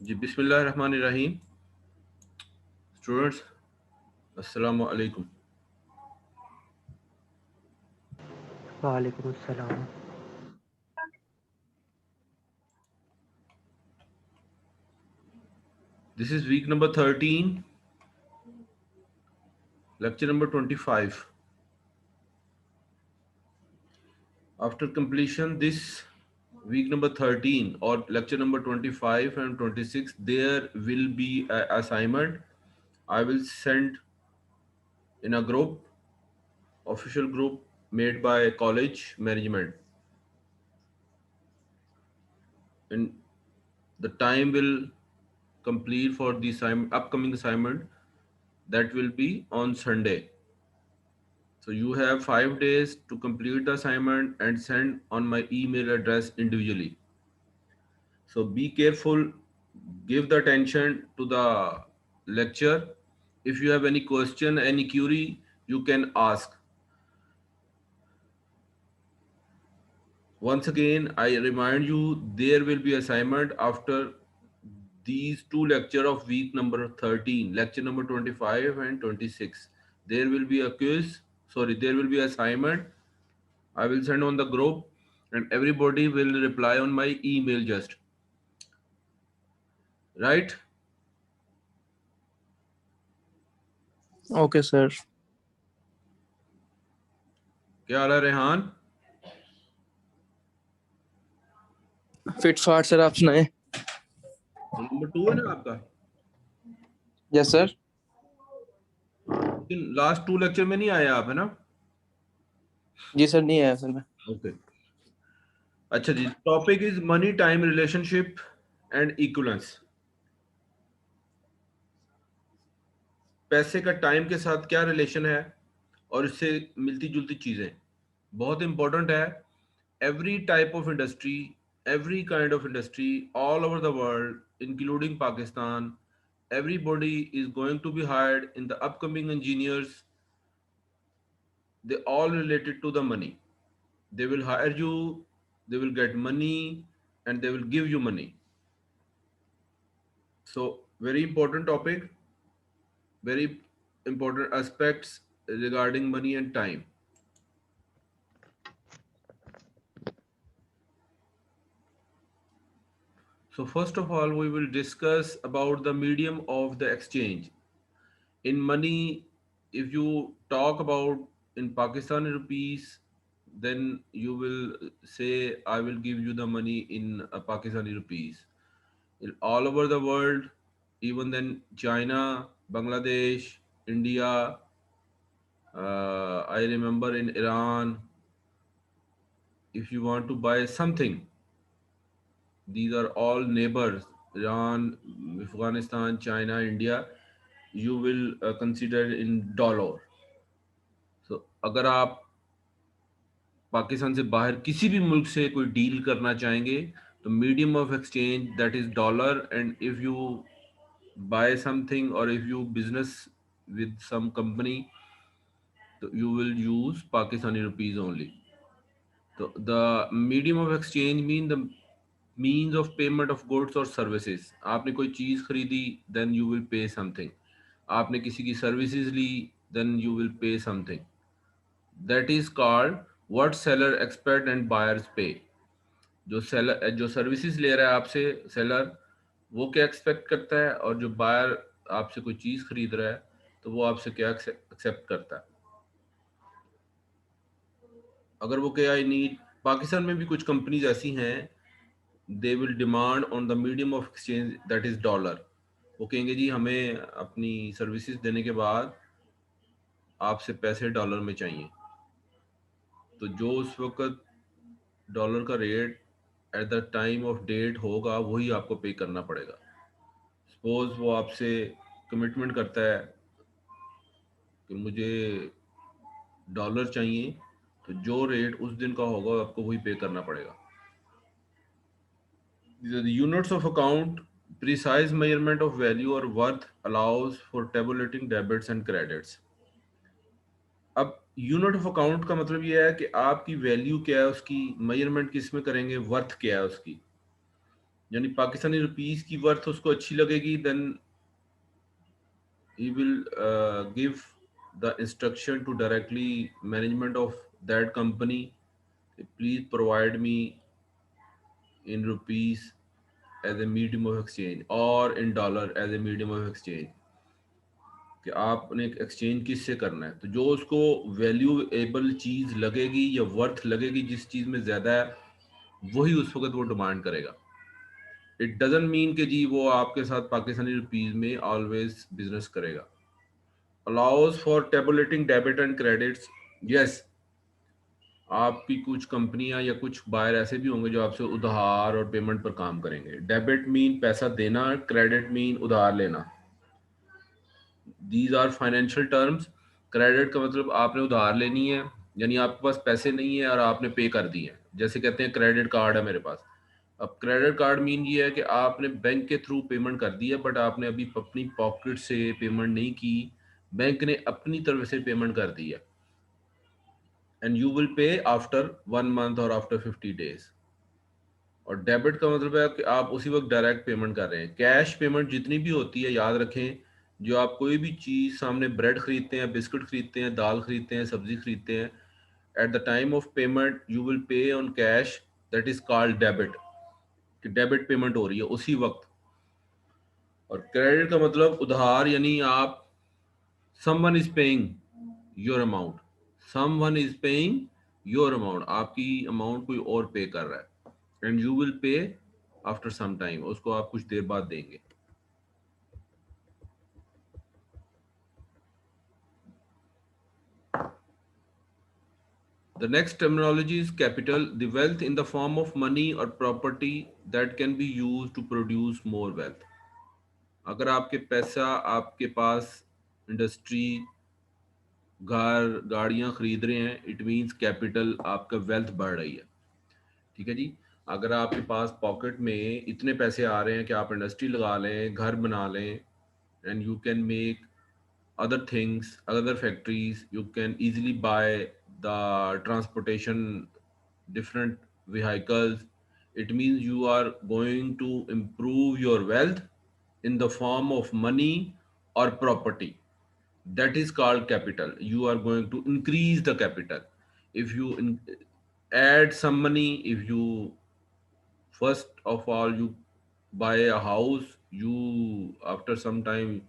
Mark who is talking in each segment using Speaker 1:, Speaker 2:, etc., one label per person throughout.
Speaker 1: जी बिस्मिल्लाहिर्रहमानिर्रहीम। स्टूडेंट्स, अस्सलामु अलैकुम।
Speaker 2: वालेकुम अस्सलाम।
Speaker 1: This is week number 13, lecture number 25. After completion this week number 13 or lecture number 25 and 26, there will be an assignment I will send in a group, official group made by college management. And the time will complete for the upcoming assignment, that will be on Sunday. So you have 5 days to complete the assignment and send on my email address individually. So be careful, give the attention to the lecture. If you have any question, any query, you can ask. Once again, I remind you, there will be assignment after these two lecture of week number 13, lecture number 25 and 26. There will be a quiz, sorry, there will be assignment I will send on the group and everybody will reply on my email just. Right?
Speaker 3: Okay sir.
Speaker 1: क्या हाल है Rehan?
Speaker 3: Fit फाट sir, आप सुनाए।
Speaker 1: Number 2 है ना आपका?
Speaker 3: Yes sir.
Speaker 1: लेकिन last 2 lecture में नहीं आए आप, है ना?
Speaker 3: जी सर, नहीं आया सर मैं।
Speaker 1: ओके। अच्छा जी, topic is money time relationship and equivalence. पैसे का टाइम के साथ क्या रिलेशन है और इससे मिलती जुलती चीजें बहुत इंपॉर्टेंट है। Every type of industry, every kind of industry all over the world, including Pakistan, everybody is going to be hired in the upcoming engineers. They all related to the money. They will hire you, they will get money, and they will give you money. So very important topic, very important aspects regarding money and time. So first of all, we will discuss about the medium of the exchange. In money, if you talk about in Pakistani rupees, then you will say, I will give you the money in Pakistani rupees. In all over the world, even then China, Bangladesh, India, I remember in Iran, if you want to buy something, these are all neighbors, Iran, Afghanistan, China, India, you will consider in dollar. So अगर आप पाकिस्तान से बाहर किसी भी मुल्क से कोई deal करना चाहेंगे तो medium of exchange that is dollar, and if you buy something और if you business with some company, so you will use Pakistani rupees only. So the medium of exchange mean the means of payment of goods or services. आपने कोई चीज खरीदी, then you will pay something. आपने किसी की services ली, then you will pay something. That is called what seller expect and buyers pay. जो seller जो सर्विसेज ले रहा है आपसे सेलर, वो क्या एक्सपेक्ट करता है, और जो बायर आपसे कोई चीज खरीद रहा है तो वो आपसे क्या एक्सेप्ट करता है। अगर वो क्या नीड, पाकिस्तान में भी कुछ कंपनीज ऐसी हैं, they will demand on the medium of exchange that is dollar. वो कहेंगे जी हमें अपनी सर्विसेज देने के बाद आपसे पैसे डॉलर में चाहिए। तो जो उस वक्त डॉलर का rate at the time of date होगा वही आपको पे करना पड़ेगा। सपोज वो आपसे कमिटमेंट करता है कि मुझे डॉलर चाहिए, तो जो रेट उस दिन का होगा आपको वही पे करना पड़ेगा। The units of account, precise measurement of value or worth allows for tabulating debits and credits. अब यूनिट ऑफ अकाउंट का मतलब ये है कि आपकी वैल्यू क्या है, उसकी मेजरमेंट किस में करेंगे, वर्थ क्या है उसकी। यानी पाकिस्तानी रुपीस की वर्थ उसको अच्छी लगेगी, then he will give the instruction to directly management of that company, please provide me in rupees as a medium of exchange or in dollar as a medium of exchange, कि आपने exchange किससे करना है। तो जो उसको valuable चीज़ लगेगी या वर्थ लगेगी जिस चीज़ में ज़्यादा है, वही उस वक्त वो डिमांड करेगा। इट डजंट मीन कि जी वो आपके साथ पाकिस्तानी रुपीज़ में ऑलवेज बिजनेस करेगा। Allows for tabulating debit and credits, yes, आपकी कुछ कंपनियां या कुछ बायर ऐसे भी होंगे जो आपसे उधार और पेमेंट पर काम करेंगे। डेबिट मीन पैसा देना, क्रेडिट मीन उधार लेना। These are financial terms. Credit का मतलब आपने उधार लेनी है, यानी आपके पास पैसे नहीं है और आपने पे कर दिए हैं। जैसे कहते हैं क्रेडिट कार्ड है मेरे पास। अब क्रेडिट कार्ड मीन ये है कि आपने बैंक के थ्रू पेमेंट कर दी है, बट आपने अभी अपनी पॉकेट से पेमेंट नहीं की, बैंक ने अपनी तरफ से पेमेंट कर दी है, and you will pay after 1 month और आफ्टर 50 days। और डेबिट का मतलब है कि आप उसी वक्त डायरेक्ट पेमेंट कर रहे हैं। कैश पेमेंट जितनी भी होती है, याद रखें, जो आप कोई भी चीज़, सामने ब्रेड खरीदते हैं, बिस्किट खरीदते हैं, दाल खरीदते हैं, सब्जी खरीदते हैं, eight the time of payment you will पे on cash, that is called debit, कि डेबिट पेमेंट हो रही है उसी वक्त। और क्रेडिट का मतलब उधार, यानी आप, someone is paying your amount, someone is paying your amount, आपकी अमाउंट कोई और पे कर रहा है, and you will pay after some time, उसको आप कुछ देर बाद देंगे। The next terminology is capital, the wealth in the form of money or property that can be used to produce more wealth। अगर आपके पैसा, आपके पास इंडस्ट्री, घर, गाड़ियां खरीद रहे हैं, इट मींस कैपिटल, आपका वेल्थ बढ़ रही है। ठीक है जी। अगर आपके पास पॉकेट में इतने पैसे आ रहे हैं कि आप इंडस्ट्री लगा लें, घर बना लें, and you can make other things, other factories, you can easily buy the transportation, different vehicles, it means you are going to improve your wealth in the form of money or property, that is called capital. You are going to increase the capital. If you add some money, if you, first of all, you buy a house, you after some time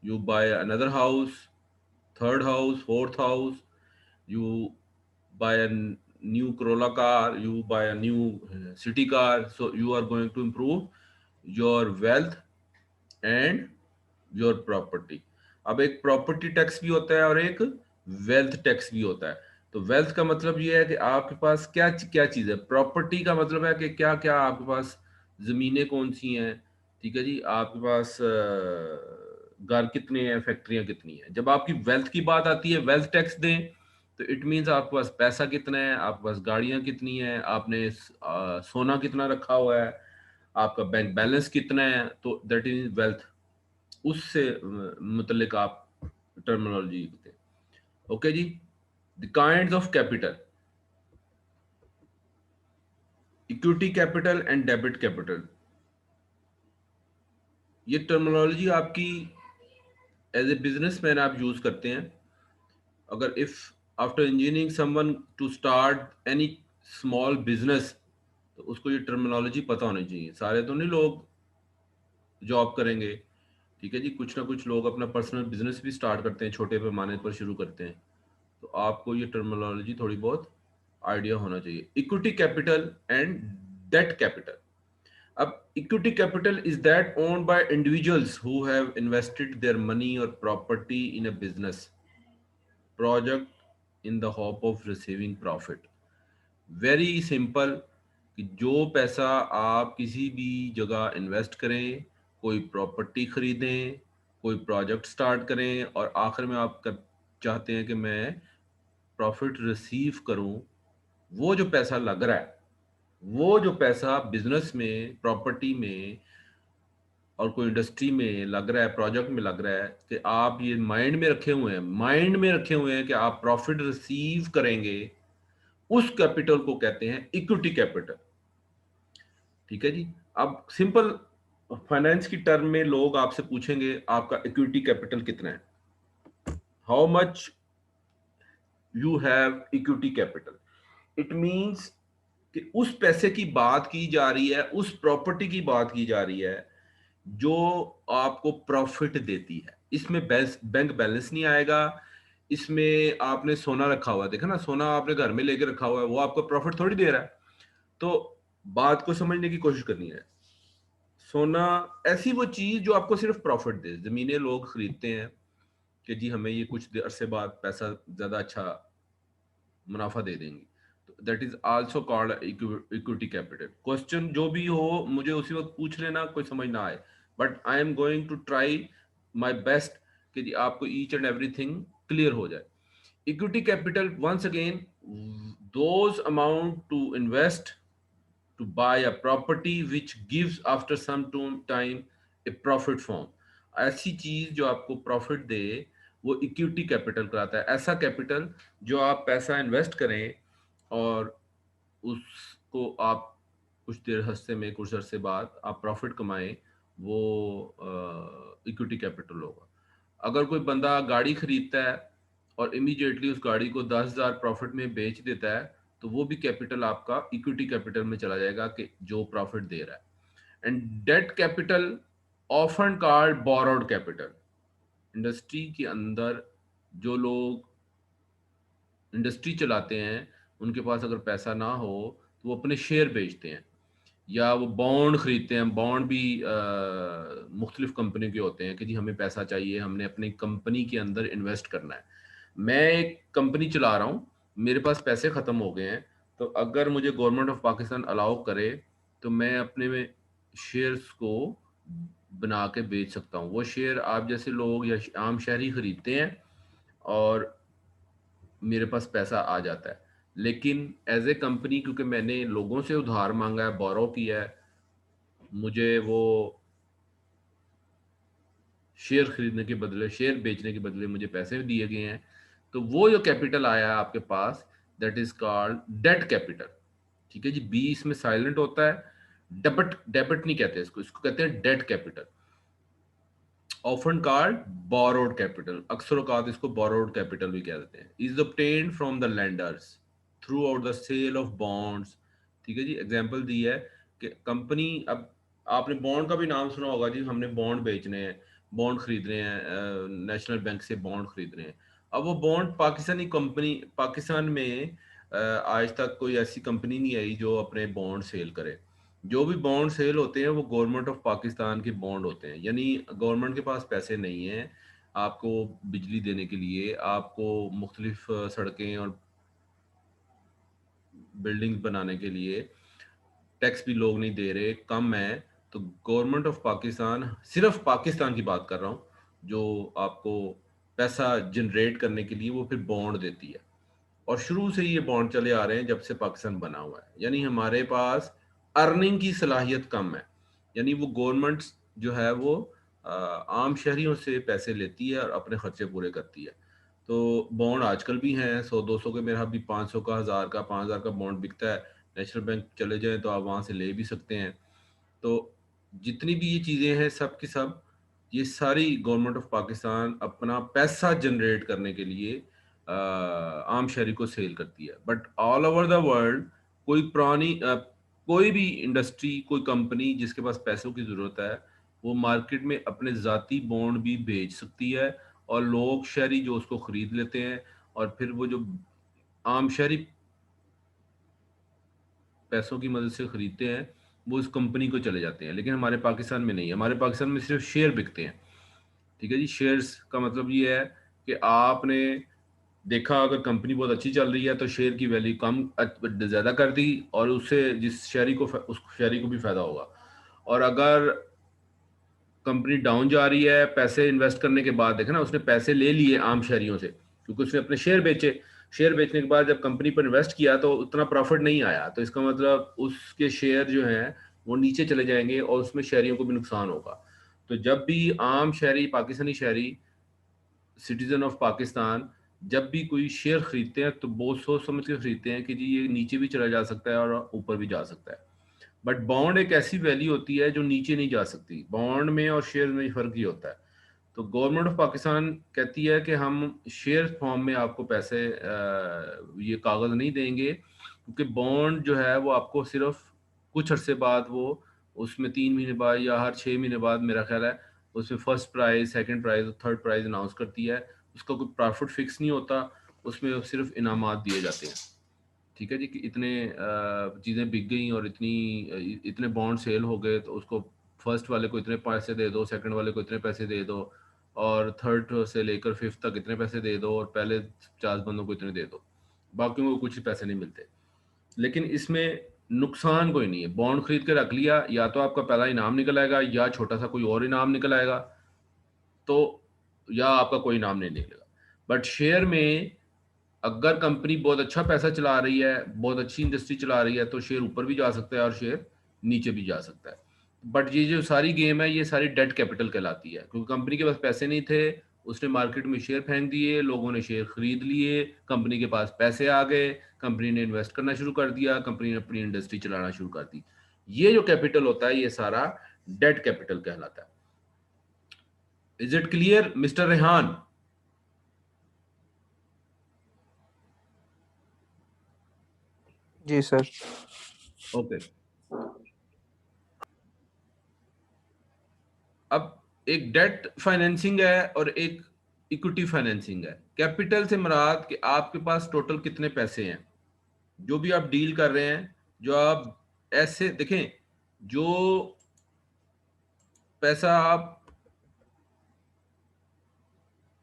Speaker 1: you buy another house, third house, fourth house, you buy a new Corolla car, you buy a new city car, so you are going to improve your wealth and your property। अब एक property tax भी होता है और एक wealth tax भी होता है। तो वेल्थ का मतलब ये है कि आपके पास क्या क्या चीज़ है। प्रॉपर्टी का मतलब है कि क्या क्या आपके पास ज़मीनें कौन सी हैं, ठीक है जी, आपके पास घर कितने हैं, फैक्ट्रियाँ कितनी हैं। जब आपकी वेल्थ की बात आती है, वेल्थ टैक्स दें, तो इट मीन्स आपके पास पैसा कितना है, आपके पास गाड़ियाँ कितनी हैं, आपने सोना कितना रखा हुआ है, आपका बैंक बैलेंस कितना है, तो दैट इज वेल्थ। उससे मुतल्लिक आप टर्मिनोलॉजी लिखते हैं। ओके जी। The kinds of capital, equity capital and debit capital. ये टर्मिनोलॉजी आपकी एज ए बिजनेसमैन आप यूज करते हैं। अगर if after engineering someone to start any small business, तो उसको ये टर्मिनोलॉजी पता होनी चाहिए। सारे तो नहीं लोग जॉब करेंगे, ठीक है जी, कुछ ना कुछ लोग अपना पर्सनल बिजनेस भी स्टार्ट करते हैं, छोटे पैमाने पर शुरू करते हैं, तो आपको ये टर्मिनोलॉजी थोड़ी बहुत आइडिया होना चाहिए। Equity capital and debt capital. अब equity capital is that owned by individuals who have invested their money और property in a business project in the hope of receiving profit. Very simple, कि जो पैसा आप किसी भी जगह इन्वेस्ट करें, कोई प्रॉपर्टी खरीदें, कोई प्रोजेक्ट स्टार्ट करें, और आखिर में आप चाहते हैं कि मैं प्रॉफिट रिसीव करूं, वो जो पैसा लग रहा है, वो जो पैसा बिजनेस में, प्रॉपर्टी में और कोई इंडस्ट्री में लग रहा है, प्रोजेक्ट में लग रहा है, कि आप ये माइंड में रखे हुए हैं, माइंड में रखे हुए हैं कि आप प्रॉफिट रिसीव करेंगे, उस कैपिटल को कहते हैं इक्विटी कैपिटल। ठीक है जी। अब सिंपल फाइनेंस की टर्म में लोग आपसे पूछेंगे आपका इक्विटी कैपिटल कितना है, how much you have equity capital. It means कि उस पैसे की बात की जा रही है, उस प्रॉपर्टी की बात की जा रही है जो आपको प्रॉफिट देती है। इसमें बैंक बैलेंस नहीं आएगा। इसमें आपने सोना रखा हुआ है, देखा ना, सोना आपने घर में लेके रखा हुआ है, वो आपको प्रॉफिट थोड़ी दे रहा है। तो बात को समझने की कोशिश करनी है। सोना ऐसी वो चीज जो आपको सिर्फ प्रॉफिट दे। जमीनें लोग खरीदते हैं कि जी हमें ये कुछ अरसे बाद पैसा ज्यादा अच्छा मुनाफा दे देंगी, तो that is also called equity capital. Question जो भी हो मुझे उसी वक्त पूछ लेना, कोई समझ ना आए, but I am going to try my best कि जी आपको ईच एंड एवरीथिंग क्लियर हो जाए। Equity capital once again those amount to invest to buy a property which gives after some time a profit form। ऐसी चीज जो आपको profit दे वो इक्विटी कैपिटल कहलाता है। ऐसा कैपिटल जो आप पैसा इन्वेस्ट करें और उसको आप कुछ देर हस्ते में कुछ अरसे बाद आप प्रॉफिट कमाएं, वो इक्विटी कैपिटल होगा। अगर कोई बंदा गाड़ी खरीदता है और इमीडिएटली उस गाड़ी को 10,000 प्रॉफिट में बेच देता है, तो वो भी कैपिटल आपका इक्विटी कैपिटल में चला जाएगा कि जो प्रॉफिट दे रहा है। And debt capital often called borrowed capital. Industry के अंदर जो लोग इंडस्ट्री चलाते हैं उनके पास अगर पैसा ना हो तो वो अपने शेयर बेचते हैं या वो बॉन्ड खरीदते हैं। बॉन्ड भी मुख्तलिफ कंपनी के होते हैं कि जी हमें पैसा चाहिए, हमने अपनी कंपनी के अंदर इन्वेस्ट करना है। मैं एक कंपनी चला रहा हूँ, मेरे पास पैसे ख़त्म हो गए हैं, तो अगर मुझे गवर्नमेंट ऑफ पाकिस्तान अलाउ करे तो मैं अपने में शेयर्स को बना के बेच सकता हूँ। वो शेयर आप जैसे लोग या आम शहरी खरीदते हैं और मेरे पास पैसा आ जाता है। लेकिन एज ए कंपनी, क्योंकि मैंने लोगों से उधार मांगा है, बोरो किया है, मुझे वो शेयर खरीदने के बदले, शेयर बेचने के बदले मुझे पैसे दिए गए हैं, तो वो जो कैपिटल आया है आपके पास, that is called debt capital. ठीक है जी, बी इसमें साइलेंट होता है। डेबिट, डेबिट नहीं कहते इसको, इसको कहते हैं debt capital. Often called borrowed capital, अक्सर औकात इसको बोरोड कैपिटल भी कह देते हैं। Is obtained from the lenders throughout the sale of bonds. ठीक है जी, एग्जांपल दी है कि कंपनी, अब आपने बॉन्ड का भी नाम सुना होगा जी, हमने बॉन्ड बेचने हैं, बॉन्ड खरीद रहे हैं, नेशनल बैंक से बॉन्ड खरीद रहे हैं। अब वो बॉन्ड पाकिस्तानी कंपनी, पाकिस्तान में आज तक कोई ऐसी कंपनी नहीं आई जो अपने बॉन्ड सेल करे। जो भी बॉन्ड सेल होते हैं वो गवर्नमेंट ऑफ पाकिस्तान के बॉन्ड होते हैं, यानी गवर्नमेंट के पास पैसे नहीं हैं आपको बिजली देने के लिए, आपको मुख्तलिफ सड़कें और बिल्डिंग्स बनाने के लिए। टैक्स भी लोग नहीं दे रहे, कम है। तो गवर्नमेंट ऑफ पाकिस्तान, सिर्फ पाकिस्तान की बात कर रहा हूँ, जो आपको पैसा जनरेट करने के लिए वो फिर बॉन्ड देती है। और शुरू से ही ये बॉन्ड चले आ रहे हैं जब से पाकिस्तान बना हुआ है। यानी हमारे पास अर्निंग की सलाहियत कम है, यानी वो गवर्नमेंट जो है वो आम शहरियों से पैसे लेती है और अपने खर्चे पूरे करती है। तो बॉन्ड आजकल भी हैं 100-200 के, मेरा भी 500 का, 1000 का, 5000 का बॉन्ड बिकता है। नेशनल बैंक चले जाएं तो आप वहाँ से ले भी सकते हैं। तो जितनी भी ये चीज़ें हैं सब की सब, ये सारी गवर्नमेंट ऑफ पाकिस्तान अपना पैसा जनरेट करने के लिए आम शहरी को सेल करती है। But all over the world कोई पुरानी कोई भी इंडस्ट्री, कोई कंपनी जिसके पास पैसों की ज़रूरत है, वो मार्केट में अपने ज़ाती बॉन्ड भी बेच सकती है और लोग शहरी जो उसको ख़रीद लेते हैं, और फिर वो जो आम शहरी पैसों की मदद से खरीदते हैं वो उस कंपनी को चले जाते हैं। लेकिन हमारे पाकिस्तान में नहीं है, हमारे पाकिस्तान में सिर्फ शेयर बिकते हैं। ठीक है जी, शेयर्स का मतलब ये है कि आपने देखा अगर कंपनी बहुत अच्छी चल रही है तो शेयर की वैल्यू कम ज़्यादा कर दी, और उससे जिस शहरी को उस शहरी को भी फायदा होगा। और अगर कंपनी डाउन जा रही है, पैसे इन्वेस्ट करने के बाद देखा ना, उसने पैसे ले लिए आम शहरियों से क्योंकि उसने अपने शेयर बेचे। शेयर बेचने के बाद जब कंपनी पर इन्वेस्ट किया तो उतना प्रॉफिट नहीं आया, तो इसका मतलब उसके शेयर जो हैं वो नीचे चले जाएंगे और उसमें शहरियों को भी नुकसान होगा। तो जब भी आम शहरी, पाकिस्तानी शहरी, सिटीजन ऑफ पाकिस्तान जब भी कोई शेयर खरीदते हैं तो बहुत सोच समझ के खरीदते हैं कि जी ये नीचे भी चला जा सकता है और ऊपर भी जा सकता है। बट बॉन्ड एक ऐसी वैल्यू होती है जो नीचे नहीं जा सकती। बॉन्ड में और शेयर में फर्क ये होता है। तो गवर्नमेंट ऑफ पाकिस्तान कहती है कि हम शेयर फॉर्म में आपको पैसे ये कागज़ नहीं देंगे, क्योंकि बॉन्ड जो है वो आपको सिर्फ कुछ अरसे बाद वो उसमें 3 महीने बाद या हर 6 महीने बाद मेरा ख्याल है उसमें फर्स्ट प्राइज, सेकंड प्राइज और थर्ड प्राइज अनाउंस करती है। उसका कोई प्रॉफिट फिक्स नहीं होता, उसमें सिर्फ इनामात दिए जाते हैं। ठीक है जी, कि इतने चीज़ें बिक गई और इतने बॉन्ड सेल हो गए, तो उसको फर्स्ट वाले को इतने पैसे दे दो, सेकंड वाले को इतने पैसे दे दो, और थर्ड से लेकर फिफ्थ तक इतने पैसे दे दो, और पहले 50 बंदों को इतने दे दो, बाकियों को कुछ पैसे नहीं मिलते। लेकिन इसमें नुकसान कोई नहीं है। बॉन्ड खरीद के रख लिया, या तो आपका पहला इनाम निकल आएगा या छोटा सा कोई और इनाम निकल आएगा, तो या आपका कोई इनाम नहीं निकलेगा। बट शेयर में अगर कंपनी बहुत अच्छा पैसा चला रही है, बहुत अच्छी इंडस्ट्री चला रही है, तो शेयर ऊपर भी जा सकता है और शेयर नीचे भी जा सकता है। बट ये जो सारी गेम है ये सारी डेट कैपिटल कहलाती है, क्योंकि कंपनी के पास पैसे नहीं थे, उसने मार्केट में शेयर फेंक दिए, लोगों ने शेयर खरीद लिए, कंपनी के पास पैसे आ गए, कंपनी ने इन्वेस्ट करना शुरू कर दिया, कंपनी ने अपनी इंडस्ट्री चलाना शुरू कर दी। ये जो कैपिटल होता है ये सारा डेट कैपिटल कहलाता है। Is it clear mister Rehan?
Speaker 3: जी सर।
Speaker 1: ओके। अब एक डेट फाइनेंसिंग है और एक इक्विटी फाइनेंसिंग है। कैपिटल से मुराद कि आपके पास टोटल कितने पैसे हैं, जो भी आप डील कर रहे हैं, जो आप ऐसे देखें, जो पैसा आप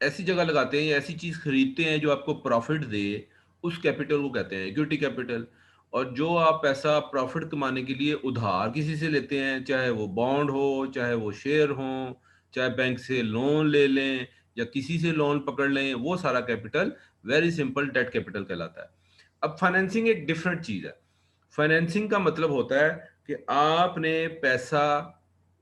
Speaker 1: ऐसी जगह लगाते हैं या ऐसी चीज खरीदते हैं जो आपको प्रॉफिट दे, उस कैपिटल को कहते हैं इक्विटी कैपिटल। और जो आप पैसा प्रॉफिट कमाने के लिए उधार किसी से लेते हैं, चाहे वो बॉन्ड हो, चाहे वो शेयर हो, चाहे बैंक से लोन ले लें या किसी से लोन पकड़ लें, वो सारा capital very simple date capital कहलाता है। अब फाइनेंसिंग एक डिफरेंट चीज है। फाइनेंसिंग का मतलब होता है कि आपने पैसा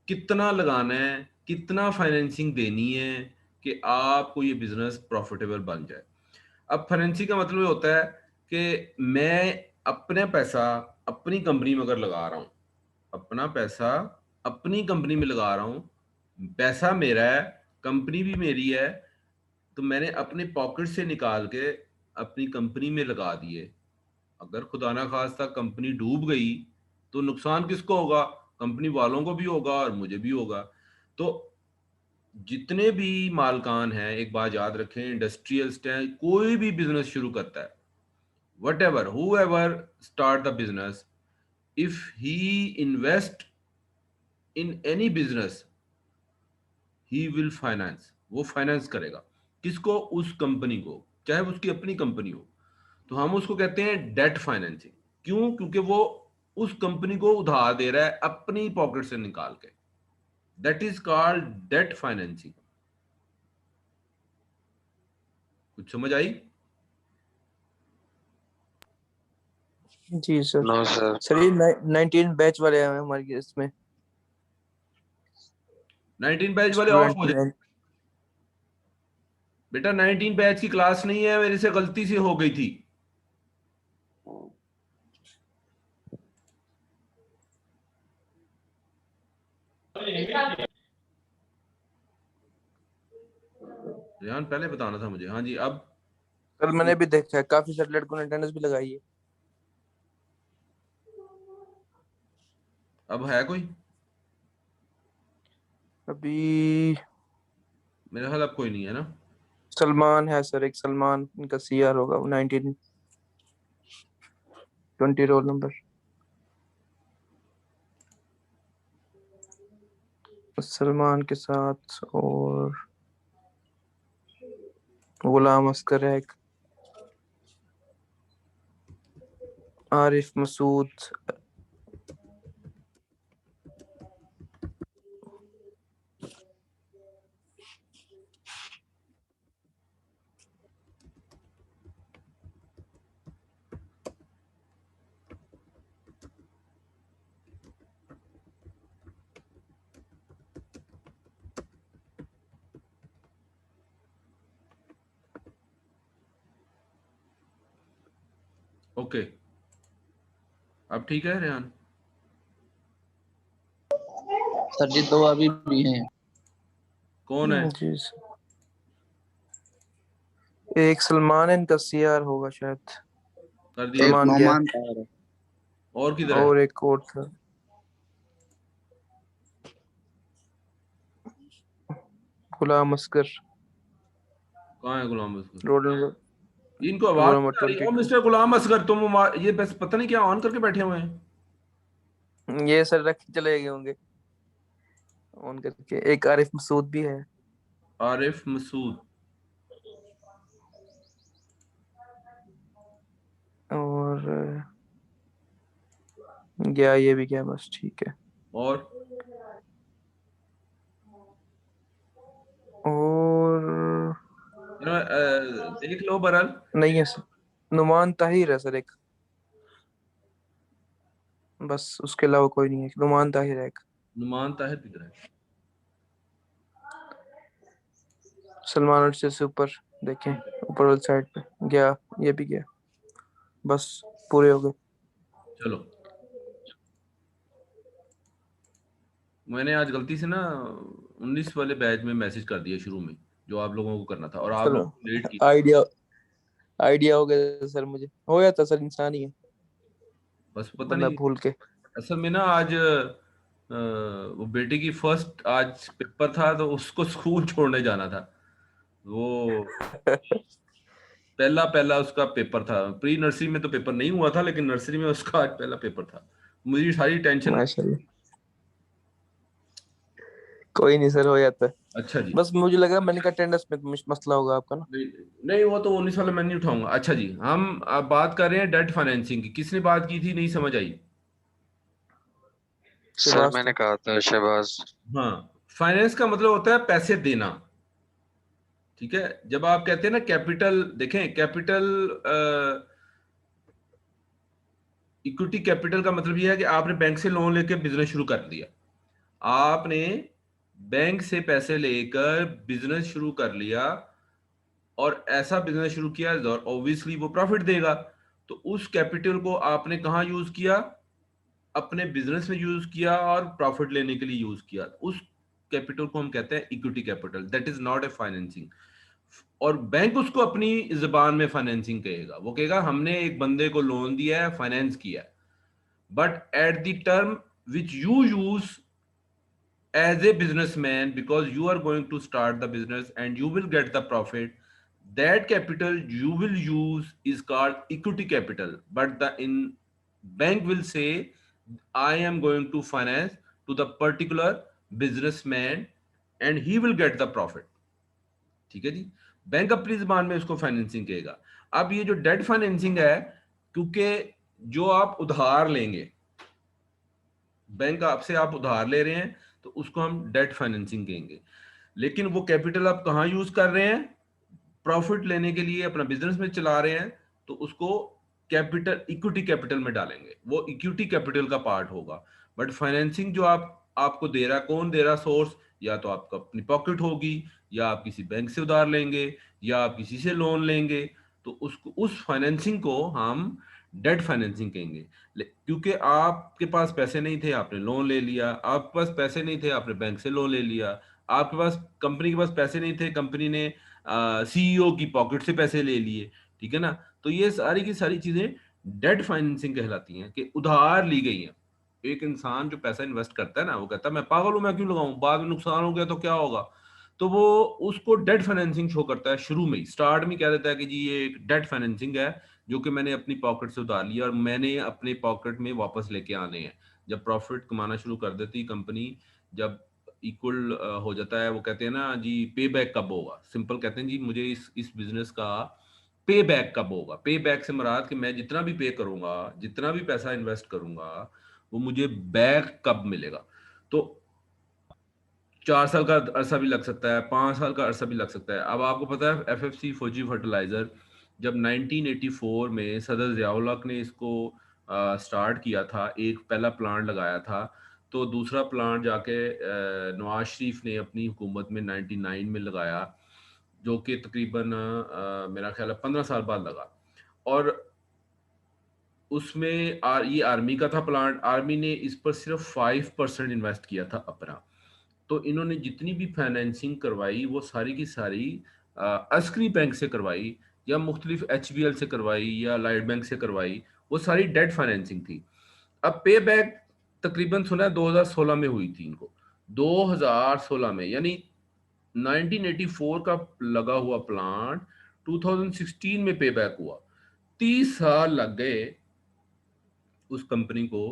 Speaker 1: कितना लगाना है, कितना फाइनेंसिंग देनी है कि आपको ये बिजनेस प्रॉफिटेबल बन जाए। अब फाइनेंसिंग का मतलब ये होता है कि मैं अपने पैसा अपनी कंपनी में अगर लगा रहा हूं, अपना पैसा अपनी कंपनी में लगा रहा हूं, पैसा मेरा है, कंपनी भी मेरी है, तो मैंने अपने पॉकेट से निकाल के अपनी कंपनी में लगा दिए। अगर खुदा ना खास्ता कंपनी डूब गई तो नुकसान किसको होगा? कंपनी वालों को भी होगा और मुझे भी होगा। तो जितने भी मालकान हैं, एक बात याद रखें, इंडस्ट्रियलिस्ट हैं, कोई भी बिजनेस शुरू करता है, what ever who ever start the business, if he invest in any business, he will finance, वो फाइनेंस करेगा। किसको? उस कंपनी को, चाहे उसकी अपनी कंपनी हो। तो हम उसको कहते हैं डेट फाइनेंसिंग। क्यों? क्योंकि वो उस कंपनी को उधार दे रहा है अपनी पॉकेट से निकाल के। That is called debt financing. कुछ समझ आई?
Speaker 3: जी सर।
Speaker 4: No sir.
Speaker 3: सर ये 19 बैच वाले हैं हमारे इसमें
Speaker 1: 19 बैच वाले ऑफ
Speaker 3: स्टूडेंट
Speaker 1: हो जाए।
Speaker 3: 9।
Speaker 1: बेटा 19 बैच की क्लास नहीं है, मेरे से गलती से हो गई थी। रेहान पहले बताना था मुझे। हाँ जी, अब
Speaker 3: कल मैंने भी देखा है, काफी सारे लड़कों ने अटेंडेंस भी लगाई है।
Speaker 1: अब है कोई?
Speaker 3: अभी
Speaker 1: मेरा ख्याल अब कोई नहीं है ना।
Speaker 3: सलमान है सर, एक सलमान, इनका सीआर होगा, वो 1920 रोल नंबर। सलमान के साथ और गुलाम अस्कर है एक, आरिफ मसूद।
Speaker 1: ओके, अब ठीक है रेहान?
Speaker 4: सर जी 2 अभी भी हैं।
Speaker 1: कौन है?
Speaker 3: जी सर। एक सलमान इनका सीआर होगा शायद।
Speaker 1: कर दिया।
Speaker 4: एक
Speaker 3: सलमान गया
Speaker 4: नोमान ताहिर है।
Speaker 1: और किधर है?
Speaker 3: और एक और था, गुलाम असगर,
Speaker 1: कहाँ है गुलाम असगर?
Speaker 3: रोड नंबर
Speaker 1: इनको आवाज
Speaker 3: रोड नंबर
Speaker 1: नहीं आ रही। ओ
Speaker 3: 22।
Speaker 1: मिस्टर गुलाम असगर, तुम ये बस पता नहीं क्या ऑन करके बैठे हुए हैं।
Speaker 3: ये सर रख के चले गए होंगे ऑन करके। एक आरिफ मसूद भी है।
Speaker 1: आरिफ मसूद।
Speaker 3: और गया, ये भी गया, बस ठीक है।
Speaker 1: और
Speaker 3: और
Speaker 1: देख लो बरल।
Speaker 3: नहीं है सर, नुमान ताहिर है सर एक, बस उसके अलावा कोई नहीं है। नुमान ताहिर है एक।
Speaker 1: नुमान ताहिर किधर है?
Speaker 3: सलमान अर्शद से ऊपर देखें, ऊपर वाली साइड पे गया, ये भी गया, बस पूरे हो गए।
Speaker 1: चलो, मैंने आज गलती से ना 19 वाले बैच में मैसेज कर दिया शुरू में, जो आप लोगों को करना था, और आप
Speaker 3: चलो,
Speaker 1: लोग लेट किया।
Speaker 3: आइडिया आइडिया हो गया सर, मुझे हो जाता सर, इंसान ही है,
Speaker 1: बस पता
Speaker 3: बंदा
Speaker 1: नहीं,
Speaker 3: भूल के।
Speaker 1: असल में ना आज वो बेटे की फर्स्ट आज पेपर था, तो उसको स्कूल छोड़ने जाना था। वो पहला पहला उसका पेपर था। प्री नर्सरी में तो पेपर नहीं हुआ था, लेकिन नर्सरी में उसका आज पहला पेपर था। मुझे सारी टेंशन।
Speaker 3: माशाल्लाह, कोई नहीं सर, हो जाता है।
Speaker 1: अच्छा जी।
Speaker 3: बस मुझे लगा, मैंने कहा अटेंडेंस में मसला होगा आपका ना।
Speaker 1: नहीं, नहीं, वो तो 19 वाला मैं नहीं उठाऊंगा। अच्छा जी, हम अब बात कर रहे हैं डेट फाइनेंसिंग की। किसने बात की थी, नहीं समझ आई?
Speaker 5: सर
Speaker 3: शहबाज
Speaker 5: मैंने
Speaker 3: था।
Speaker 5: कहा था शहबाज।
Speaker 1: हाँ, फाइनेंस का मतलब होता है पैसे देना। ठीक है, जब आप कहते हैं ना कैपिटल, देखें कैपिटल, इक्विटी कैपिटल का मतलब यह है कि आपने बैंक से लोन लेकर बिजनेस शुरू कर दिया। आपने बैंक से पैसे लेकर बिजनेस शुरू कर लिया, और ऐसा बिजनेस शुरू किया, ऑब्वियसली वो प्रॉफिट देगा। तो उस कैपिटल को आपने कहाँ यूज किया? अपने बिजनेस में यूज किया और प्रॉफिट लेने के लिए यूज किया। उस कैपिटल को हम कहते हैं equity capital. That is not a financing. और बैंक उसको अपनी जबान में फाइनेंसिंग कहेगा। वो कहेगा हमने एक बंदे को लोन दिया है, फाइनेंस किया है, but at the term which you use as a businessman, because you are going to start the business and you will get the profit, that capital you will use is called equity capital. But the in bank will say I am going to finance to the particular businessman and he will get the profit. ठीक है जी, bank अपनी जबान में उसको financing कहेगा। अब ये जो डेट फाइनेंसिंग है, क्योंकि जो आप उधार लेंगे, बैंक आपसे आप उधार ले रहे हैं, तो उसको हम डेट फाइनेंसिंग कहेंगे। लेकिन वो कैपिटल आप कहाँ यूज कर रहे हैं? प्रॉफिट लेने के लिए, अपना बिजनेस में चला रहे हैं, तो उसको कैपिटल, इक्विटी कैपिटल में डालेंगे। वो इक्विटी कैपिटल का पार्ट होगा। बट फाइनेंसिंग जो आप आपको दे रहा, कौन दे रहा सोर्स? या तो आपका अपनी पॉकेट होगी, या आप किसी बैंक से उधार लेंगे, या आप किसी से लोन लेंगे। तो उसको, उस फाइनेंसिंग को हम डेट फाइनेंसिंग कहेंगे। क्योंकि आपके पास पैसे नहीं थे, आपने लोन ले लिया। आपके पास पैसे नहीं थे, आपने बैंक से लोन ले लिया। आपके पास, कंपनी के पास पैसे नहीं थे, कंपनी ने सीईओ की पॉकेट से पैसे ले लिए। ठीक है ना? तो ये सारी की सारी चीजें डेट फाइनेंसिंग कहलाती हैं, कि उधार ली गई हैं। एक इंसान जो पैसा इन्वेस्ट करता है ना, वो कहता है मैं पागल हूं, मैं क्यों लगाऊं, बाद में नुकसान हो गया तो क्या होगा? तो वो, उसको डेट फाइनेंसिंग शो करता है। शुरू में ही, स्टार्ट में कह देता है कि जी ये एक डेट फाइनेंसिंग है, जो कि मैंने अपनी पॉकेट से उधार लिया और मैंने अपने पॉकेट में वापस लेके आने हैं। जब प्रॉफिट कमाना शुरू कर देती कंपनी, जब इक्वल हो जाता है, वो कहते हैं ना जी पे बैक कब होगा। सिंपल कहते हैं जी मुझे इस बिजनेस का पे बैक कब होगा। पे बैक से मुराद कि मैं जितना भी पे करूंगा, जितना भी पैसा इन्वेस्ट करूंगा, वो मुझे बैक कब मिलेगा। तो 4 साल का अरसा भी लग सकता है, 5 साल का अरसा भी लग सकता है। अब आपको पता है एफएफसी फौजी फर्टिलाइजर, जब 1984 में सदर जियाउल हक ने इसको स्टार्ट किया था, एक पहला प्लांट लगाया था, तो दूसरा प्लांट जाके नवाज शरीफ ने अपनी हुकूमत में 99 में लगाया, जो कि तकरीबन मेरा ख्याल है 15 साल बाद लगा। और उसमें ये आर्मी का था प्लांट, आर्मी ने इस पर सिर्फ 5% इन्वेस्ट किया था अपना। तो इन्होंने जितनी भी फाइनेंसिंग करवाई वो सारी की सारी अस्करी बैंक से करवाई, या मुख्तलिफ HBL से करवाई, या लाइट बैंक से करवाई। वो सारी डेट फाइनेंसिंग थी। अब पे बैक तकरीबन सुना है 2016 में हुई थी इनको, 2016 में, यानी 1984 का लगा हुआ प्लांट 2016 में पे बैक हुआ। 30 साल लग गए उस कंपनी को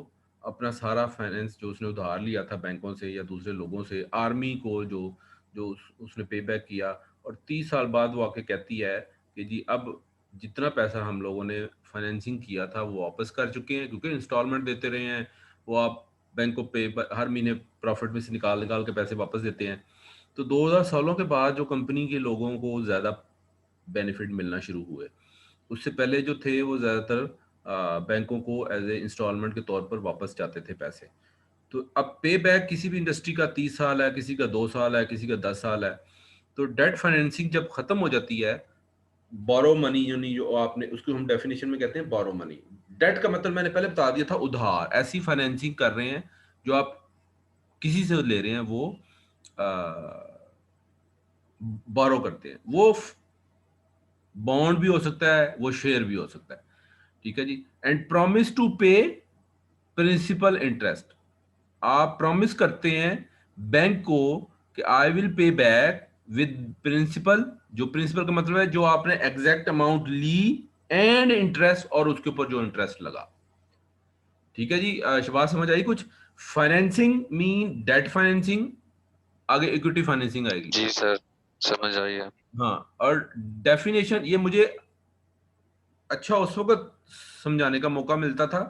Speaker 1: अपना सारा फाइनेंस जो उसने उधार लिया था बैंकों से या दूसरे लोगों से, आर्मी को जो जो उसने पे बैक किया। और 30 साल बाद वो आके कहती है कि जी अब जितना पैसा हम लोगों ने फाइनेंसिंग किया था वो वापस कर चुके हैं, क्योंकि इंस्टॉलमेंट देते रहे हैं वो, आप बैंक को पे हर महीने प्रॉफिट में से निकाल निकाल के पैसे वापस देते हैं। तो 2016 के बाद जो कंपनी के लोगों को ज़्यादा बेनिफिट मिलना शुरू हुए, उससे पहले जो थे वो ज़्यादातर बैंकों को एज ए इंस्टॉलमेंट के तौर पर वापस जाते थे पैसे। तो अब पे बैक किसी भी इंडस्ट्री का 30 साल है, किसी का 2 साल है, किसी का 10 साल है। तो डेट फाइनेंसिंग जब खत्म हो जाती है, बोरो मनी यानी जो आपने उसको हम डेफिनेशन में कहते हैं बोरो मनी। डेट का मतलब मैंने पहले बता दिया था, उधार। ऐसी फाइनेंसिंग कर रहे हैं जो आप किसी से ले रहे हैं, वो बोरो करते हैं। वो बॉन्ड भी हो सकता है, वो शेयर भी हो सकता है। ठीक है जी। And promise to pay principal interest. आप प्रॉमिस करते हैं बैंक को कि I will pay back with principal. जो प्रिंसिपल का मतलब है जो आपने एग्जैक्ट अमाउंट ली, एंड इंटरेस्ट, और उसके ऊपर जो इंटरेस्ट लगा। ठीक है जी। शबाज समझ आई कुछ? फाइनेंसिंग मीन डेट फाइनेंसिंग, आगे इक्विटी फाइनेंसिंग आएगी।
Speaker 4: जी सर, समझ आई है।
Speaker 1: हाँ, और डेफिनेशन ये मुझे अच्छा उस वक्त समझाने का मौका मिलता था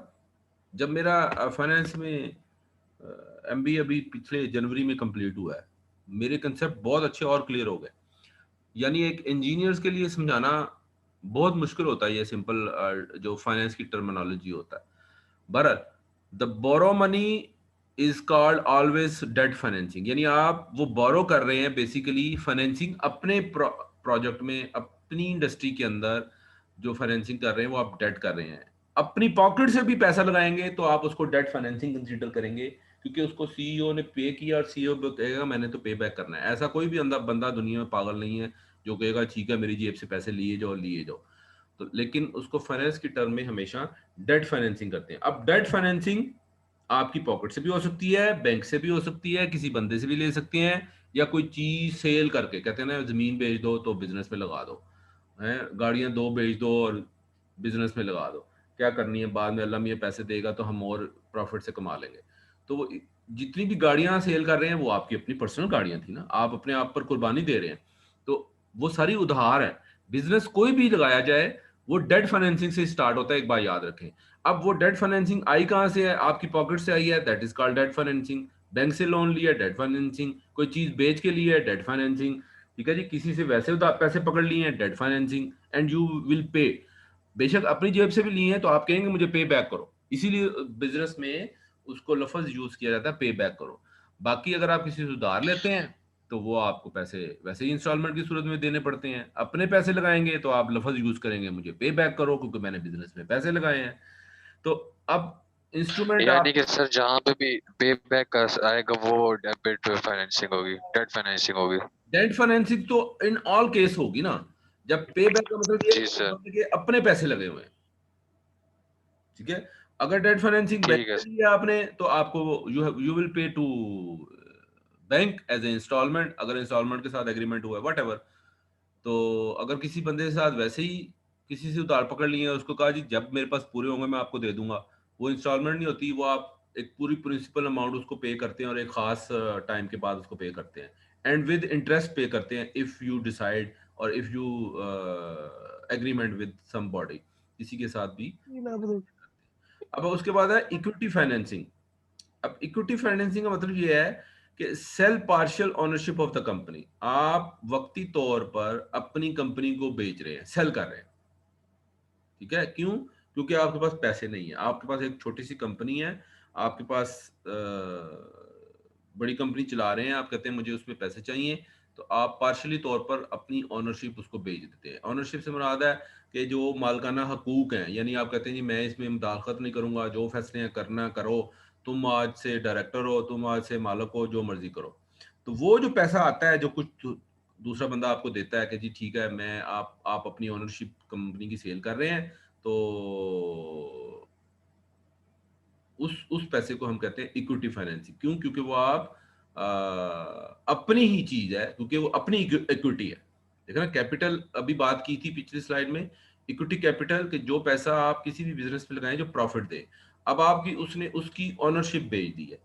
Speaker 1: जब मेरा फाइनेंस में MBA अभी पिछले जनवरी में कंप्लीट हुआ है। मेरे कंसेप्ट बहुत अच्छे और क्लियर हो गए। यानी एक इंजीनियर्स के लिए समझाना बहुत मुश्किल होता है ये सिंपल जो फाइनेंस की टर्मिनोलॉजी होता है। बहरहाल, the borrow money is called always debt financing. यानी आप वो बोरो कर रहे हैं बेसिकली फाइनेंसिंग अपने प्रोजेक्ट में, अपनी इंडस्ट्री के अंदर जो फाइनेंसिंग कर रहे हैं वो आप डेट कर रहे हैं। अपनी पॉकेट से भी पैसा लगाएंगे तो आप उसको डेट फाइनेंसिंग कंसीडर करेंगे, क्योंकि उसको CEO ने पे किया और CEO कहेगा मैंने तो पे बैक करना है। ऐसा कोई भी बंदा दुनिया में पागल नहीं है जो कहेगा ठीक है मेरी जेब से पैसे लिए जाओ। तो लेकिन उसको फाइनेंस की टर्म में हमेशा डेट फाइनेंसिंग करते हैं। अब डेट फाइनेंसिंग आपकी पॉकेट से भी हो सकती है, बैंक से भी हो सकती है, किसी बंदे से भी ले सकते हैं, या कोई चीज सेल करके, कहते हैं ना जमीन बेच दो तो बिजनेस में लगा दो, है गाड़ियां दो बेच दो और बिजनेस में लगा दो, क्या करनी है बाद में अल्लाह मियां पैसे देगा तो हम और प्रॉफिट से कमा लेंगे। तो वो जितनी भी गाड़ियां सेल कर रहे हैं वो आपकी अपनी पर्सनल गाड़ियां थी ना, आप अपने आप पर कुर्बानी दे रहे हैं। तो वो सारी उधार है। बिजनेस कोई भी लगाया जाए वो डेट फाइनेंसिंग से स्टार्ट होता है, एक बार याद रखें। अब वो डेट फाइनेंसिंग आई कहां से है? आपकी पॉकेट से आई है, that is called debt financing. Bank से लोन लिया, डेट फाइनेंसिंग। कोई चीज बेच के लिए, डेट फाइनेंसिंग। ठीक है जी। किसी से वैसे उधार पैसे पकड़ लिए हैं, debt financing. And you will पे। बेशक अपनी जेब से भी लिए हैं तो आप कहेंगे मुझे पे बैक करो, इसीलिए बिजनेस में उसको लफ्ज यूज किया जाता है पे बैक करो। बाकी अगर आप किसी से उधार लेते हैं तो वो आपको पैसे वैसे ही इंस्टॉलमेंट की सूरत में देने पड़ते हैं। अपने पैसे लगाएंगे तो आप लफ्ज यूज करेंगे मुझे पे बैक करो, क्योंकि मैंने बिजनेस में पैसे लगाए हैं। तो अब इंस्ट्रूमेंट
Speaker 4: यानी
Speaker 1: आप
Speaker 4: कि सर जहाँ पे भी पे बैक आएगा वो डेबिट फाइनेंसिंग होगी, डेट फाइनेंसिंग होगी।
Speaker 1: डेट फाइनेंसिंग तो इन ऑल केस होगी ना। जब पे बैक का मतलब ये है
Speaker 4: जी
Speaker 1: कि
Speaker 4: सर,
Speaker 1: बंदे के अपने पैसे लगे हुए हैं। ठीक है। अगर डेट फाइनेंसिंग बैंक
Speaker 4: ठीक है।
Speaker 1: से लिया आपने तो आपको you will pay to bank as a instalment, अगर इंस्टॉलमेंट के साथ एग्रीमेंट हुआ है वट एवर। तो अगर किसी बंदे के साथ वैसे ही किसी से उधार पकड़ लिए, उसको कहा जी जब मेरे पास पूरे होंगे मैं आपको दे दूंगा, वो इंस्टॉलमेंट नहीं होती, वो आप एक पूरी प्रिंसिपल अमाउंट उसको पे करते हैं और एक खास टाइम के बाद उसको पे करते हैं, एंड विद इंटरेस्ट पे करते हैं इफ यू डिसाइड और if you agreement with somebody, किसी के साथ भी। अब उसके बाद है इक्विटी फाइनेंसिंग। अब इक्विटी फाइनेंसिंग का मतलब ये है कि sell partial ownership of the company. आप वक्ती तौर पर अपनी कंपनी को बेच रहे हैं, सेल कर रहे हैं। ठीक है। क्यों? क्योंकि आपके पास पैसे नहीं है, आपके पास एक छोटी सी कंपनी है, आपके पास बड़ी कंपनी चला रहे हैं, आप कहते हैं मुझे उसमें पैसे चाहिए, तो आप पार्शली तौर पर अपनी ओनरशिप उसको बेच देते हैं। ओनरशिप से मुराद है कि जो मालकाना हकूक हैं, यानी आप कहते हैं जी मैं इसमें मुदाखलत नहीं करूंगा, जो फैसले हैं करना करो, तुम आज से डायरेक्टर हो, तुम आज से मालिक हो, जो मर्जी करो। तो वो जो पैसा आता है, जो कुछ दूसरा बंदा आपको देता है कि जी ठीक है, मैं आप अपनी ओनरशिप कंपनी की सेल कर रहे हैं, तो उस पैसे को हम कहते हैं इक्विटी फाइनेंसिंग। क्यों? क्योंकि वो आप अपनी ही चीज है, क्योंकि वो अपनी इक्विटी है। देखो ना, कैपिटल अभी बात की थी पिछली स्लाइड में, इक्विटी कैपिटल के जो पैसा आप किसी भी बिजनेस में लगाएं जो प्रॉफिट दे, अब आपकी उसने उसकी ओनरशिप बेच दी है,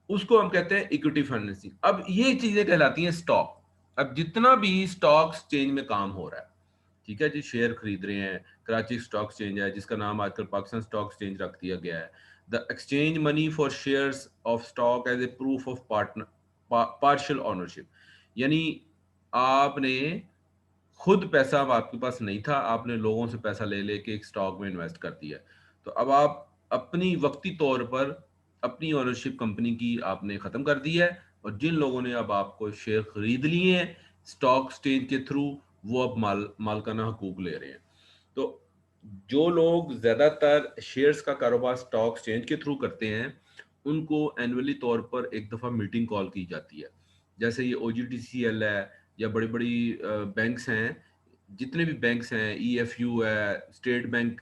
Speaker 1: उसको हम कहते हैं इक्विटी फाइनेंसिंग। अब ये चीजें कहलाती हैं स्टॉक। अब जितना भी स्टॉक एक्सचेंज में काम हो रहा है, ठीक है जी, शेयर खरीद रहे हैं, कराची स्टॉक एक्सचेंज है जिसका नाम आजकल पाकिस्तान स्टॉक एक्सचेंज रख दिया गया है। The exchange money for shares of stock as a proof of partner partial ownership, यानी आपने खुद पैसा, अब आपके पास नहीं था, आपने लोगों से पैसा ले लेके एक स्टॉक में इन्वेस्ट कर दिया। तो अब आप अपनी वक्ती तौर पर अपनी ओनरशिप कंपनी की आपने खत्म कर दी है, और जिन लोगों ने अब आपको शेयर खरीद लिए हैं स्टॉक एक्सचेंज के थ्रू, वो अब मालकाना हकूक ले रहे हैं। तो जो लोग ज्यादातर शेयर्स का कारोबार स्टॉक एक्सचेंज के थ्रू करते हैं, उनको एनुअली तौर पर एक दफा मीटिंग कॉल की जाती है। जैसे ये OGTCL है, या बड़ी बड़ी बैंक्स हैं, जितने भी बैंक्स हैं, EFU है, स्टेट बैंक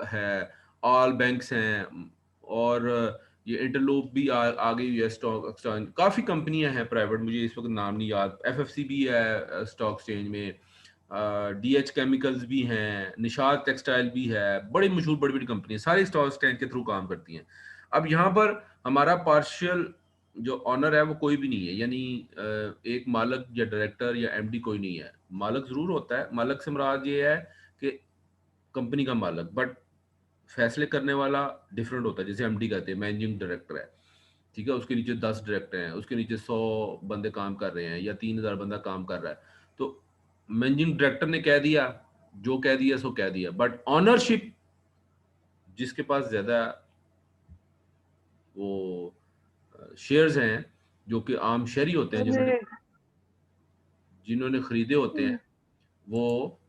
Speaker 1: है, ऑल बैंक्स हैं, और ये इंटरलूप भी आ गई है स्टॉक एक्सचेंज। काफ़ी कंपनियां हैं प्राइवेट, मुझे इस वक्त नाम नहीं याद, FFC भी है स्टॉक एक्सचेंज में, DH केमिकल्स भी हैं, निशात टेक्सटाइल भी है, बड़ी मशहूर बड़ी बड़ी कंपनियां सारी स्टॉक एक्सचेंज के थ्रू काम करती हैं। अब यहाँ पर हमारा पार्शियल जो ऑनर है वो कोई भी नहीं है, यानी एक मालिक या डायरेक्टर या MD कोई नहीं है। मालिक जरूर होता है, मालिक से मुराद ये है कि कंपनी का मालिक, बट फैसले करने वाला डिफरेंट होता है। जैसे MD कहते हैं, मैनेजिंग डायरेक्टर है, ठीक है, उसके नीचे 10 डायरेक्टर हैं, उसके नीचे 100 बंदे काम कर रहे हैं, या 3000 बंदा काम कर रहा है। तो मैनेजिंग डायरेक्टर ने कह दिया, जो कह दिया सो कह दिया, बट ऑनरशिप जिसके पास ज्यादा वो शेयर्स हैं, जो कि आम शहरी होते हैं, जिन्होंने खरीदे होते हैं, वो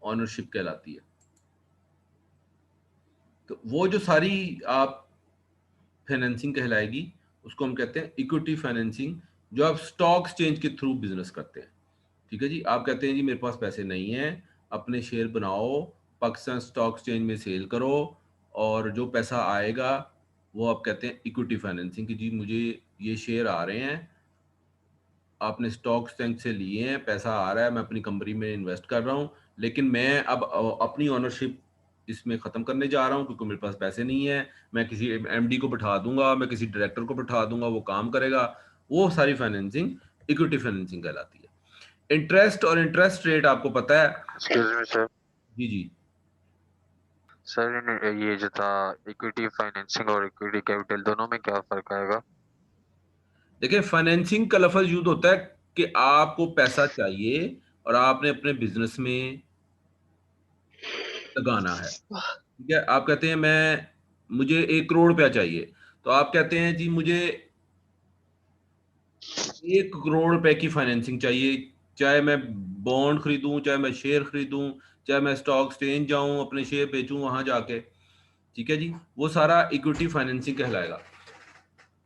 Speaker 1: ऑनरशिप कहलाती है। तो वो जो सारी आप फाइनेंसिंग कहलाएगी, उसको हम कहते हैं इक्विटी फाइनेंसिंग, जो आप स्टॉक एक्सचेंज के थ्रू बिजनेस करते हैं। ठीक है जी, आप कहते हैं जी मेरे पास पैसे नहीं हैं, अपने शेयर बनाओ, पाकिस्तान स्टॉक एक्सचेंज में सेल करो, और जो पैसा आएगा वो आप कहते हैं इक्विटी फाइनेंसिंग, कि जी मुझे ये शेयर आ रहे हैं, आपने स्टॉक एक्सचेंज से लिए हैं, पैसा आ रहा है, मैं अपनी कंपनी में इन्वेस्ट कर रहा हूँ, लेकिन मैं अब अपनी ओनरशिप इसमें ख़त्म करने जा रहा हूँ, क्योंकि मेरे पास पैसे नहीं है। मैं किसी MD को बैठा दूंगा, मैं किसी डायरेक्टर को बैठा दूंगा, वो काम करेगा। वो सारी फाइनेंसिंग इक्विटी फाइनेंसिंग कहलाती है। इंटरेस्ट और इंटरेस्ट रेट आपको पता है?
Speaker 4: Excuse me sir.
Speaker 1: जी जी।
Speaker 4: सर ये जो था इक्विटी फाइनेंसिंग और इक्विटी कैपिटल, दोनों में क्या फर्क आएगा?
Speaker 1: देखिए, फाइनेंसिंग का लफज यूज होता है कि आपको पैसा चाहिए और आपने अपने बिजनेस में लगाना है। ठीक है, आप कहते हैं मैं मुझे 1 करोड़ रुपया चाहिए, तो आप कहते हैं जी मुझे 1 करोड़ रुपए की फाइनेंसिंग चाहिए, चाहे मैं बॉन्ड खरीदूं, चाहे मैं शेयर खरीदूं, चाहे मैं स्टॉक एक्सचेंज जाऊं अपने शेयर बेचूं वहां जाके। ठीक है जी, वो सारा इक्विटी फाइनेंसिंग कहलाएगा,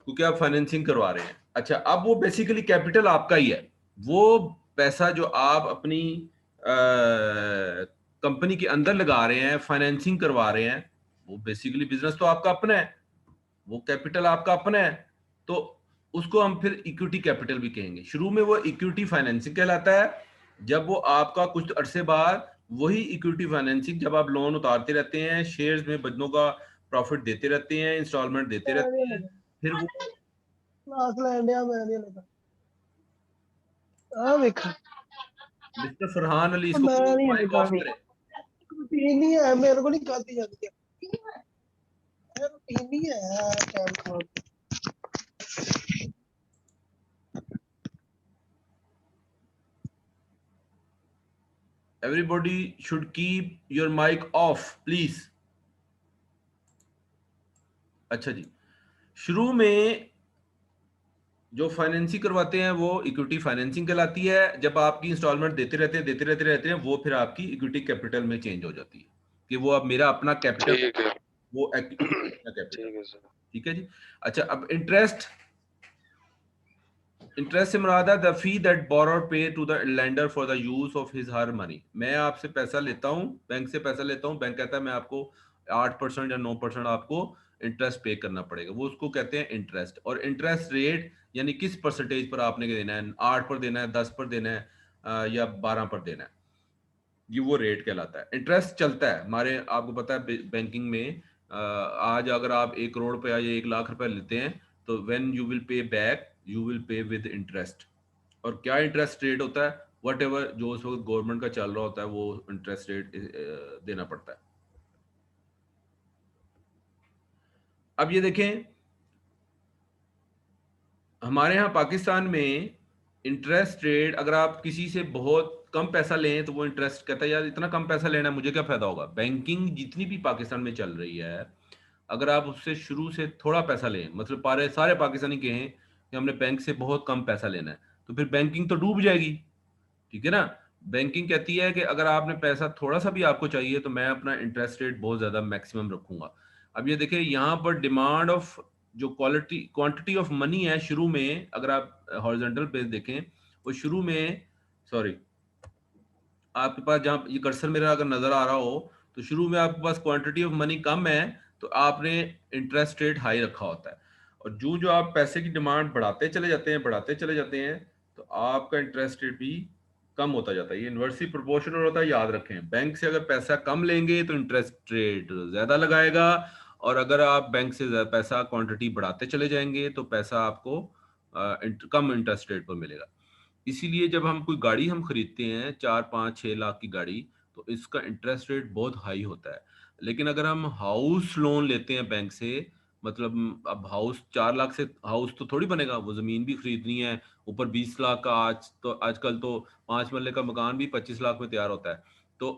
Speaker 1: क्योंकि आप फाइनेंसिंग करवा रहे हैं। अच्छा, अब वो बेसिकली कैपिटल आपका ही है, वो पैसा जो आप अपनी कंपनी के अंदर लगा रहे हैं, फाइनेंसिंग करवा रहे हैं, वो बेसिकली बिजनेस तो आपका अपना है, वो कैपिटल आपका अपना है, तो उसको हम फिर इक्विटी कैपिटल भी कहेंगे। शुरू में वो इक्विटी फाइनेंसिंग कहलाता है, जब वो आपका कुछ अरसे बाद वही इक्विटी फाइनेंसिंग, जब आप लोन उतारते रहते हैं, शेयर्स में बदनों का प्रॉफिट देते रहते हैं, इंस्टॉलमेंट देते रहते हैं, फिर वो मिस्टर फरहान अली इसको माइक ऑफ करें।
Speaker 2: नहीं है, मेरे को नहीं खाती जाती है, नहीं है टाइम को।
Speaker 1: Everybody should keep your mic off, please. अच्छा जी, शुरू में जो फाइनेंसिंग करवाते हैं वो इक्विटी फाइनेंसिंग कहलाती है। जब आपकी इंस्टॉलमेंट देते रहते हैं वो फिर आपकी इक्विटी कैपिटल में चेंज हो जाती है कि वो अब मेरा अपना कैपिटल,
Speaker 4: ठीक है।
Speaker 1: वो इक्विटी कैपिटल।
Speaker 4: ठीक है सर।
Speaker 1: ठीक है जी। अच्छा, अब इंटरेस्ट, इंटरेस्ट से मुराद है the fee that borrower pay to the lender for the use of his her money. मैं आपसे पैसा लेता हूँ, बैंक से पैसा लेता हूँ, बैंक कहता है मैं आपको 8% या 9% आपको इंटरेस्ट पे करना पड़ेगा, वो उसको कहते हैं इंटरेस्ट। और इंटरेस्ट रेट यानी किस परसेंटेज पर आपने देना है, 8 पर देना है, 10 पर देना है, या 12 पर देना है, ये वो रेट कहलाता है। इंटरेस्ट चलता है हमारे, आपको पता है बैंकिंग में, आज अगर आप 1 करोड़ रुपया या 1 लाख रुपया लेते हैं तो when you will pay back you will पे विद इंटरेस्ट। और क्या इंटरेस्ट रेट होता है, वट एवर जो उस वक्त गवर्नमेंट का चल रहा होता है वो इंटरेस्ट रेट देना पड़ता है। अब ये देखें, हमारे यहाँ पाकिस्तान में इंटरेस्ट रेट, अगर आप किसी से बहुत कम पैसा लें तो वो इंटरेस्ट कहता है यार इतना कम पैसा लेना है, मुझे क्या फायदा होगा। बैंकिंग जितनी भी पाकिस्तान में चल रही है, अगर आप उससे शुरू से थोड़ा पैसा लें, मतलब सारे सारे पाकिस्तानी कहें कि हमने बैंक से बहुत कम पैसा लेना है, तो फिर बैंकिंग तो डूब जाएगी। ठीक है ना। बैंकिंग कहती है कि अगर आपने पैसा थोड़ा सा भी आपको चाहिए तो मैं अपना इंटरेस्ट रेट बहुत ज्यादा मैक्सिमम रखूंगा। अब ये देखिए यहाँ पर डिमांड ऑफ, जो क्वालिटी क्वांटिटी ऑफ मनी है शुरू में, अगर आप हॉरिजॉन्टल पेज देखें, वो शुरू में, सॉरी, आपके पास जहाँ ये कर्सर मेरा अगर नजर आ रहा हो तो शुरू में आपके पास क्वांटिटी ऑफ मनी कम है तो आपने इंटरेस्ट रेट हाई रखा होता है। और जो जो आप पैसे की डिमांड बढ़ाते चले जाते हैं, बढ़ाते चले जाते हैं, तो आपका इंटरेस्ट रेट भी कम होता जाता है। ये इन्वर्सली प्रोपोर्शनल होता है, याद रखें। बैंक से अगर पैसा कम लेंगे तो इंटरेस्ट रेट ज्यादा लगाएगा, और अगर आप बैंक से पैसा क्वांटिटी बढ़ाते चले जाएंगे तो पैसा आपको कम इंटरेस्ट रेट पर मिलेगा। इसीलिए जब हम कोई गाड़ी हम खरीदते हैं 4 5 6 लाख की गाड़ी, तो इसका इंटरेस्ट रेट बहुत हाई होता है। लेकिन अगर हम हाउस लोन लेते हैं बैंक से, मतलब अब हाउस 4 लाख से हाउस तो थोड़ी बनेगा, वो जमीन भी खरीदनी है, ऊपर 20 लाख का, आज तो आजकल तो 5 मरले का मकान भी 25 लाख में तैयार होता है। तो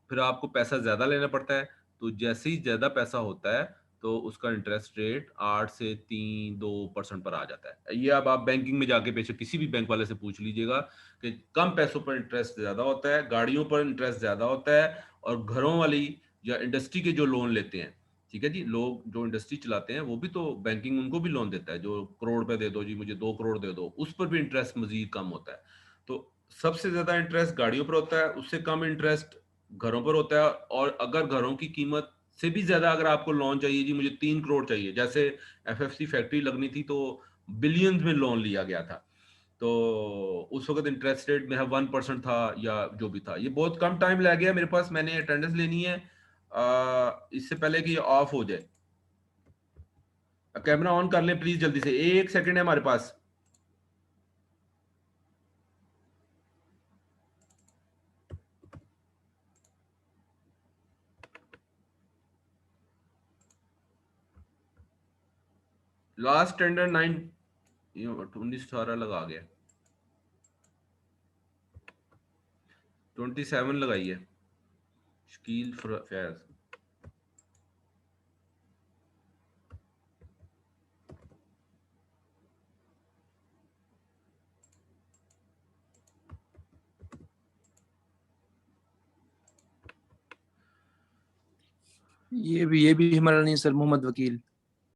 Speaker 1: फिर आपको पैसा ज्यादा लेना पड़ता है। तो जैसे ही ज्यादा पैसा होता है तो उसका इंटरेस्ट रेट 8 से 3 2% पर आ जाता है। ये अब आप बैंकिंग में जाके बेशक किसी भी बैंक वाले से पूछ लीजिएगा कि कम पैसों पर इंटरेस्ट ज्यादा होता है, गाड़ियों पर इंटरेस्ट ज्यादा होता है, और घरों वाली या इंडस्ट्री के जो लोन लेते हैं, ठीक है जी, लोग जो इंडस्ट्री चलाते हैं वो भी तो बैंकिंग उनको भी लोन देता है, जो करोड़ रुपए दे दो जी मुझे 2 करोड़ दे दो, उस पर भी इंटरेस्ट मजीद कम होता है। तो सबसे ज्यादा इंटरेस्ट गाड़ियों पर होता है, उससे कम इंटरेस्ट घरों पर होता है। और अगर घरों की कीमत से भी ज्यादा अगर आपको लोन चाहिए जी, मुझे 3 करोड़ चाहिए, जैसे एफएफसी फैक्ट्री लगनी थी तो बिलियंस में लोन लिया गया था, तो उस वक्त इंटरेस्ट रेट मेरा 1% था या जो भी था। ये बहुत कम टाइम लग गया मेरे पास, मैंने अटेंडेंस लेनी है इससे पहले कि ये ऑफ हो जाए। कैमरा ऑन कर लें प्लीज, जल्दी से, 1 सेकंड है हमारे पास। लास्ट टेंडर 19 18 लगा गया, 27 लगाई है शकील फैज।
Speaker 3: ये भी हमारा नहीं सर, मोहम्मद वकील।